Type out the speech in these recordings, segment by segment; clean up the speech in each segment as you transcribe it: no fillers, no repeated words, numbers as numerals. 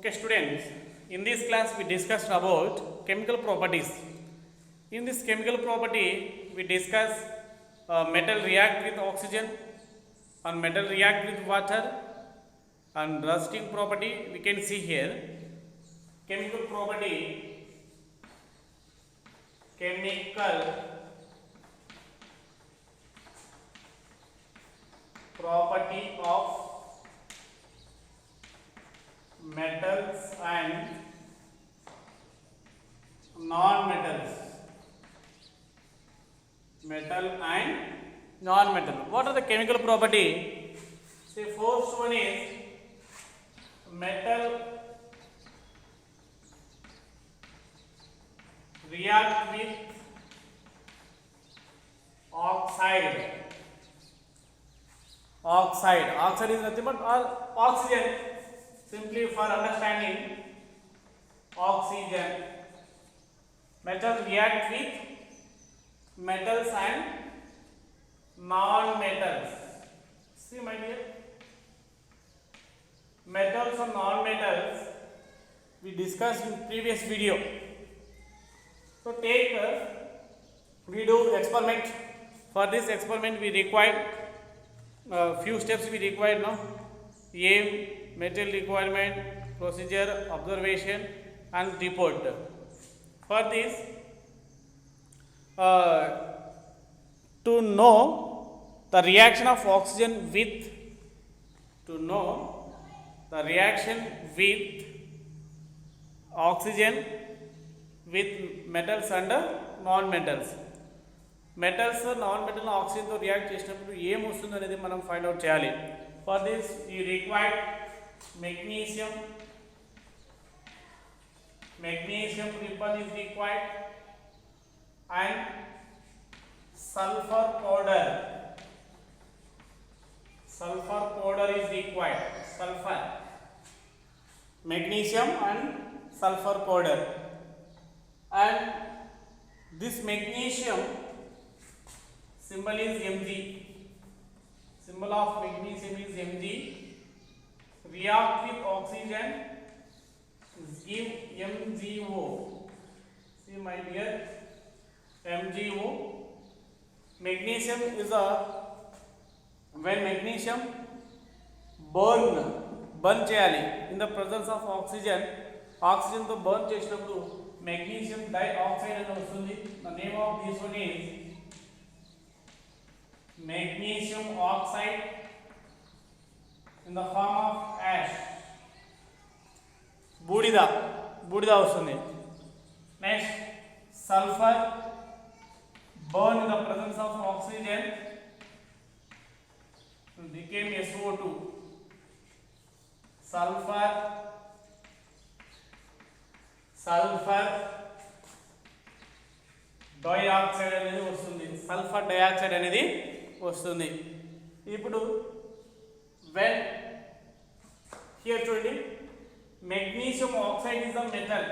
Okay, students, in this class we discussed about chemical properties. In this chemical property, we discuss metal react with oxygen and metal react with water and rusting property. We can see here chemical property, chemical property of metals and non-metals. Metal and non-metal. What are the chemical property? Say first one is metal react with oxide. Oxide is nothing but oxygen. Simply for understanding, oxygen. Metals react with metals and non-metals. See my dear, metals and non-metals we discussed in previous video. So take we do experiment. For this experiment we require few steps we require now. Aim, material requirement, procedure, observation and report. For this, to know the reaction of oxygen with oxygen with metals and non-metals. Metals, non-metal, oxygen తో react చేసినప్పుడు ఏం వస్తుంది అనేది మనం find out చేయాలి. For this you require magnesium ripple is required and sulfur powder is required. Sulfur, magnesium and sulfur powder, and this magnesium symbol is Mg. Symbol of magnesium is Mg. React with oxygen give MgO. See my dear, MgO. Magnesium is when magnesium burn చేయాలి in the presence of oxygen తో burn చేసినప్పుడు magnesium dioxide అని వస్తుంది. The name of this one is magnesium oxide in the form of ash. బూడిద వస్తుంది. Next, sulfur burn in the presence of oxygen became SO2. Sulfur dioxide అనేది వస్తుంది. Sulphur dioxide అనేది వస్తుంది. ఇప్పుడు when here చూడండి, magnesium oxide is a metal,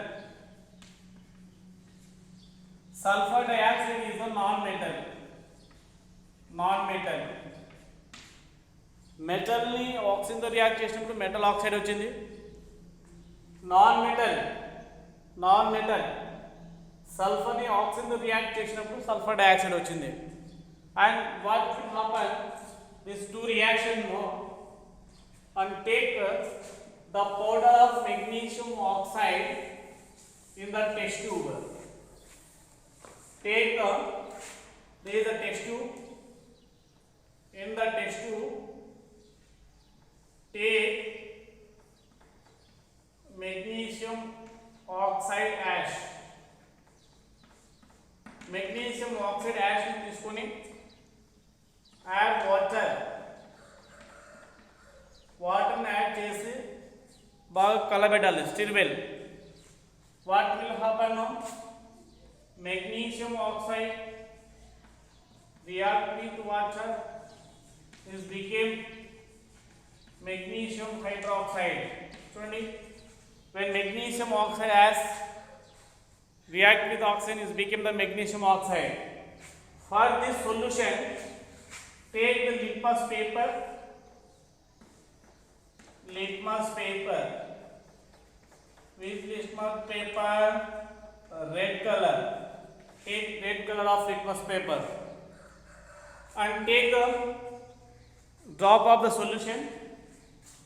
sulfur dioxide is a non-metal. Metal ని oxygen తో రియాక్ట్ చేసినప్పుడు మెటల్ ఆక్సైడ్ వచ్చింది. నాన్ మెటల్ సల్ఫర్ ని ఆక్సిజన్ తో రియాక్ట్ చేసినప్పుడు సల్ఫర్ డయాక్సైడ్ వచ్చింది. And what will happen, these two reaction and take the powder of magnesium oxide in the test tube. Take there is a test tube. In the test tube, take magnesium oxide ash. Magnesium oxide ash ని తీసుకొని add water ని add చేసి బాగా కలబెట్టాలి. Stir well. What will happen now? Magnesium oxide react with water is became magnesium hydroxide. చూడండి, when magnesium oxide has react with oxygen is became the magnesium oxide. For this solution, take the litmus paper, Which litmus paper? Red color. Take red color of litmus paper and take the drop of the solution,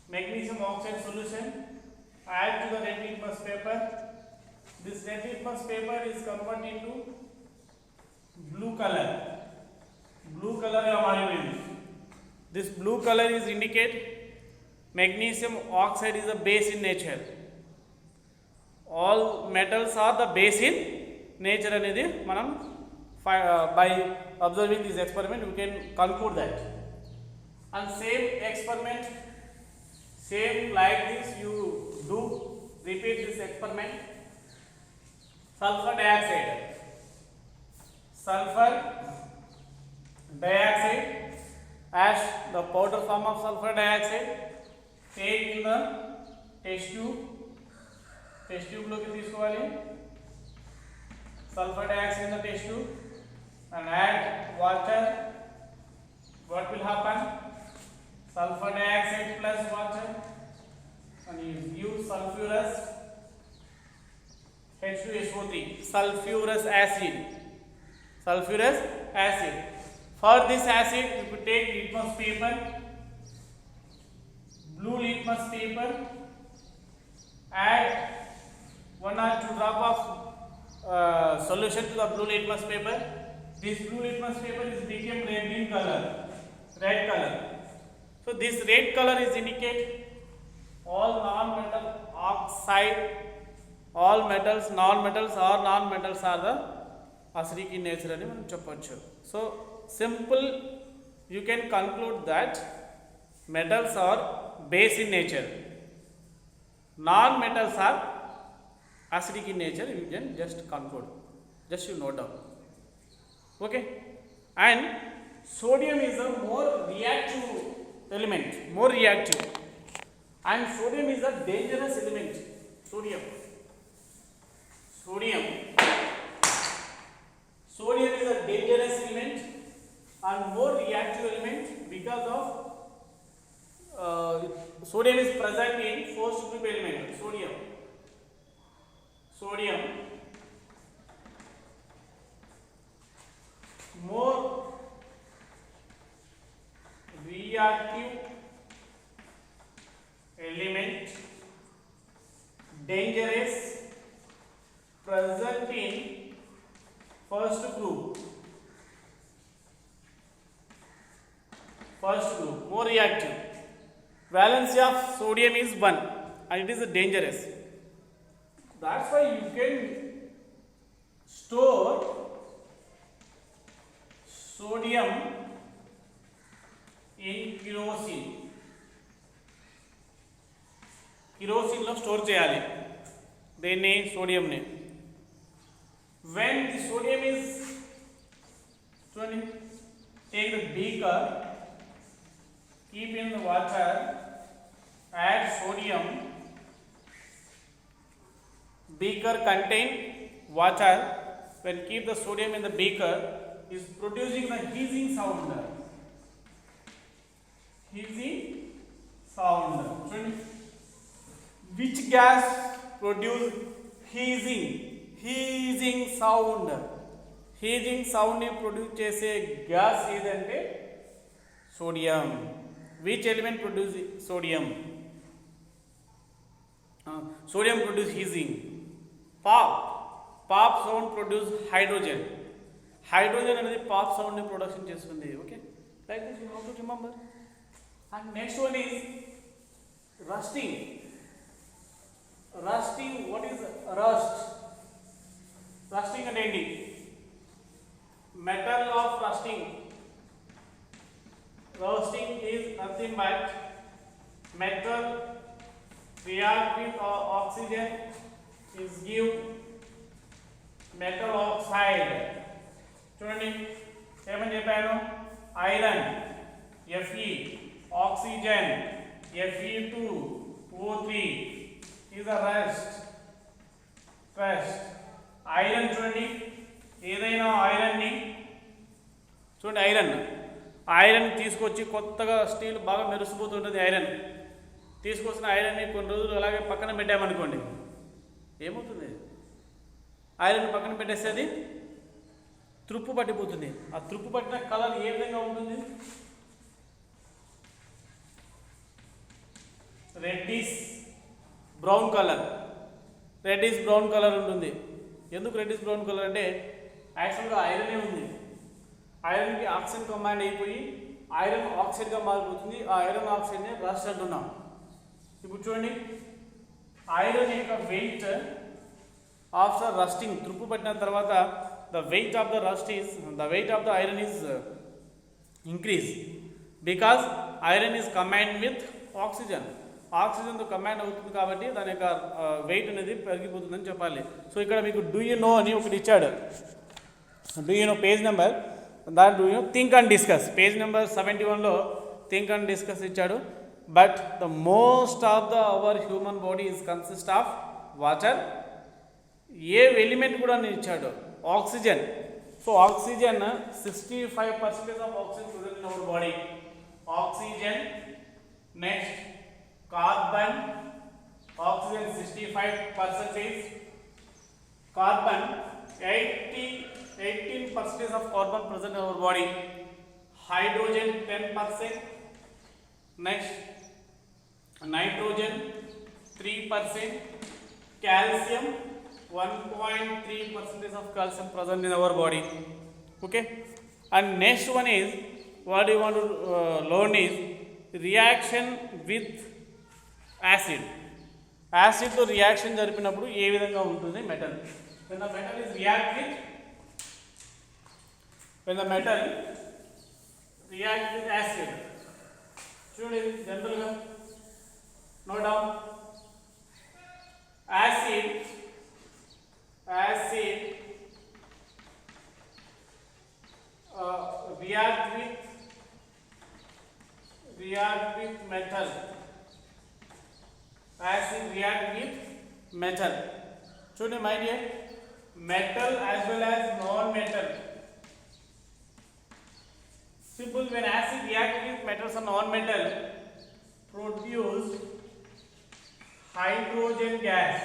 magnesium oxide solution, add to the red litmus paper. This red litmus paper is converted into blue color. Blue color is this blue color is indicate magnesium oxide is a base in nature. All metals are the base in nature అనేది మనం by observing this experiment we can conclude that. And same experiment, same like this you do, repeat this experiment. Sulfur dioxide, ash, the powder form of sulfur dioxide, take in the test tube లోకి తీసుకోవాలి. Sulfur dioxide in the test tube and add water. What will happen? Sulfur dioxide plus water and you use sulfurous H2SO3, sulfurous acid. For this acid you could take litmus paper, blue litmus paper, add 1 or 2 drop of solution to the blue litmus paper. This blue litmus paper is became red color. So this red color is indicate all non-metal oxide, all metals, non-metals or non-metals are the acidic in nature అని మనం చెప్పొచ్చు. So simple you can conclude that metals are base in nature, non-metals are acidic in nature. You can just conclude, just you note down. Okay, and sodium is a more reactive element, and sodium is a dangerous element. Sodium is a dangerous element and more reactive element because of sodium is present in forced group element. Sodium more reactive element, dangerous, present in first group, more reactive. Valency of sodium is 1 and it is dangerous. That's why you can store sodium in kerosene లో store చేయాలి దేన్ని, సోడియంని. When the sodium is take the beaker, keep in the water, add sodium, beaker contain water. When keep the sodium in the beaker is producing the hissing sound. Which gas produce hissing sound? Hissing sound ni produce chese gas edante sodium. Which element produce sodium? Sodium produce hissing. Pop sound produce hydrogen. Hydrogen అనేది pop sound ni production చేస్తుంది. Okay, like this you have to remember. And next one is rusting. What is rust? Rusting and ending. Metal of rusting. Rusting is nothing but metal react with oxygen is give metal oxide. చూడండి ఏమని చెప్పాను, iron Fe, oxygen Fe2O3 is a rust. Iron చూడండి, ఏదైనా iron తీసుకొచ్చి కొత్తగా steel బాగా మెరిసిపోతుంటుంది. Iron తీసుకొచ్చిన ఐరన్ని కొన్ని రోజులు అలాగే పక్కన పెట్టామనుకోండి, ఏమవుతుంది? ఐరన్ పక్కన పెట్టేస్తే అది తుప్పు పట్టిపోతుంది. ఆ తుప్పు పట్టిన కలర్ ఏ విధంగా ఉంటుంది? Reddish brown colour. Reddish brown colour ఉంటుంది. ఎందుకు రెడ్డిష్ బ్రౌన్ కలర్ అంటే యాక్చువల్గా ఐరనే ఉంది. ఐరన్కి ఆక్సిజన్ కంబైండ్ అయిపోయి ఐరన్ ఆక్సైడ్గా మారిపోతుంది. ఆ ఐరన్ ఆక్సైడ్ని రస్ట్ అంటున్నాం. ఇప్పుడు చూడండి, ఐరన్ యొక్క వెయిట్ ఆఫ్టర్ రస్టింగ్, తుప్పు పట్టిన తర్వాత the weight of the iron is increase because iron is combined with oxygen. ఆక్సిజన్తో కంబైన్ అవుతుంది కాబట్టి దాని యొక్క వెయిట్ అనేది పెరిగిపోతుందని చెప్పాలి. సో ఇక్కడ మీకు డూ యూ నో అని ఒకటి ఇచ్చాడు. Do you know page number, దాని do you think and discuss, page number 71లో థింక్ అండ్ డిస్కస్ ఇచ్చాడు. But the most of the our human body is consist of water. ఏ element కూడా నేను ఇచ్చాడు? Oxygen. So oxygen 65% of oxygen present in our body. Oxygen. Next, carbon. Oxygen 65%. Carbon 18% of carbon present in our body. Hydrogen 10%. Next, nitrogen 3%. Calcium 1.3% of calcium present in our body. Okay, and next one is what you want to learn is reaction with acid. Acid to reaction జరిపినప్పుడు ఏ విధంగా ఉంటుంది metal? when the metal is react with acid. చూడండి, జనరల్గా note down. acid react with metal. Acid react with metal. చూడండి my dear, metal as well as non-metal. Simple, when acid react with metals and non-metal, produce hydrogen gas.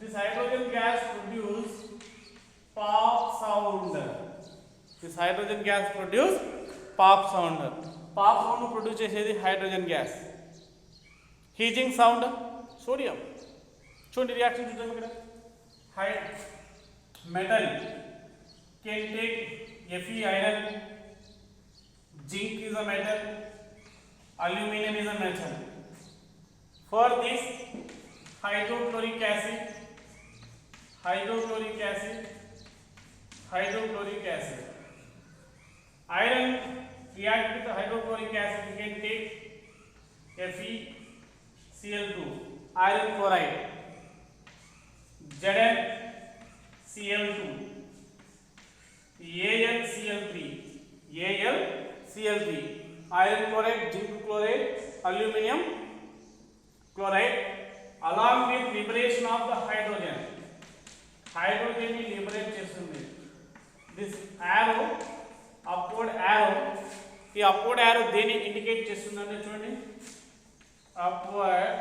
This hydrogen gas produce pop sound. Pop sound produce చేసేది hydrogen gas. Heating sound sodium. చూడండి reaction చూద్దాం ఇక్కడ. Metal can take Fe iron, zinc is a metal, aluminum is a metal. For this, hydrochloric acid, iron react with the hydrochloric acid, we can take FeCl2, iron chloride, ZnCl2, AlCl3, iron chloride, zinc chloride, aluminum chloride, along with liberation of the hydrogen ni liberate చేస్తుంది. This arrow, upward arrow, ఈ upward arrow దేని indicate చేస్తుందంటే చూడండి, upward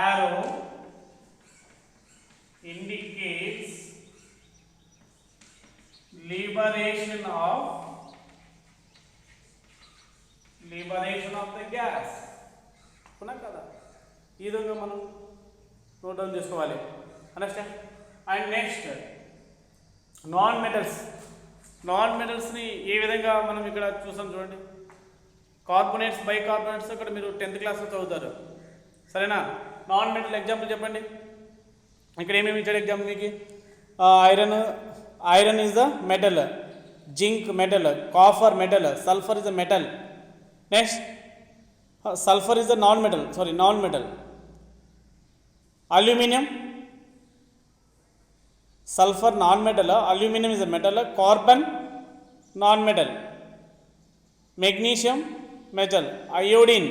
arrow indicates liberation of the gas. అవునా కదా? ఈ విధంగా మనం నోట్ డౌన్ చేసుకోవాలి. అండర్స్టాండ్? అండ్ నెక్స్ట్ నాన్ మెటల్స్ని ఏ విధంగా మనం ఇక్కడ చూసాం చూడండి. కార్బోనేట్స్, బైకార్బోనేట్స్ ఇక్కడ మీరు 10th క్లాస్లో చదువుతారు. సరేనా? నాన్ మెటల్ ఎగ్జాంపుల్ చెప్పండి. ఇక్కడ ఏమేమి ఇచ్చాడు ఎగ్జాంపుల్ మీకు? Iron is the metal, zinc metal, copper metal, sulphur is the metal. Next sulfur is the non-metal. Aluminium, sulfur non-metal, aluminum is a metal, carbon non-metal, magnesium metal, iodine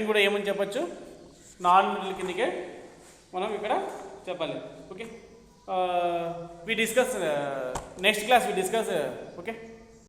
కూడా ఏమని చెప్పచ్చు? non-metal కిందకే మనం ఇక్కడ చెప్పాలి. Okay, we discuss next class, okay.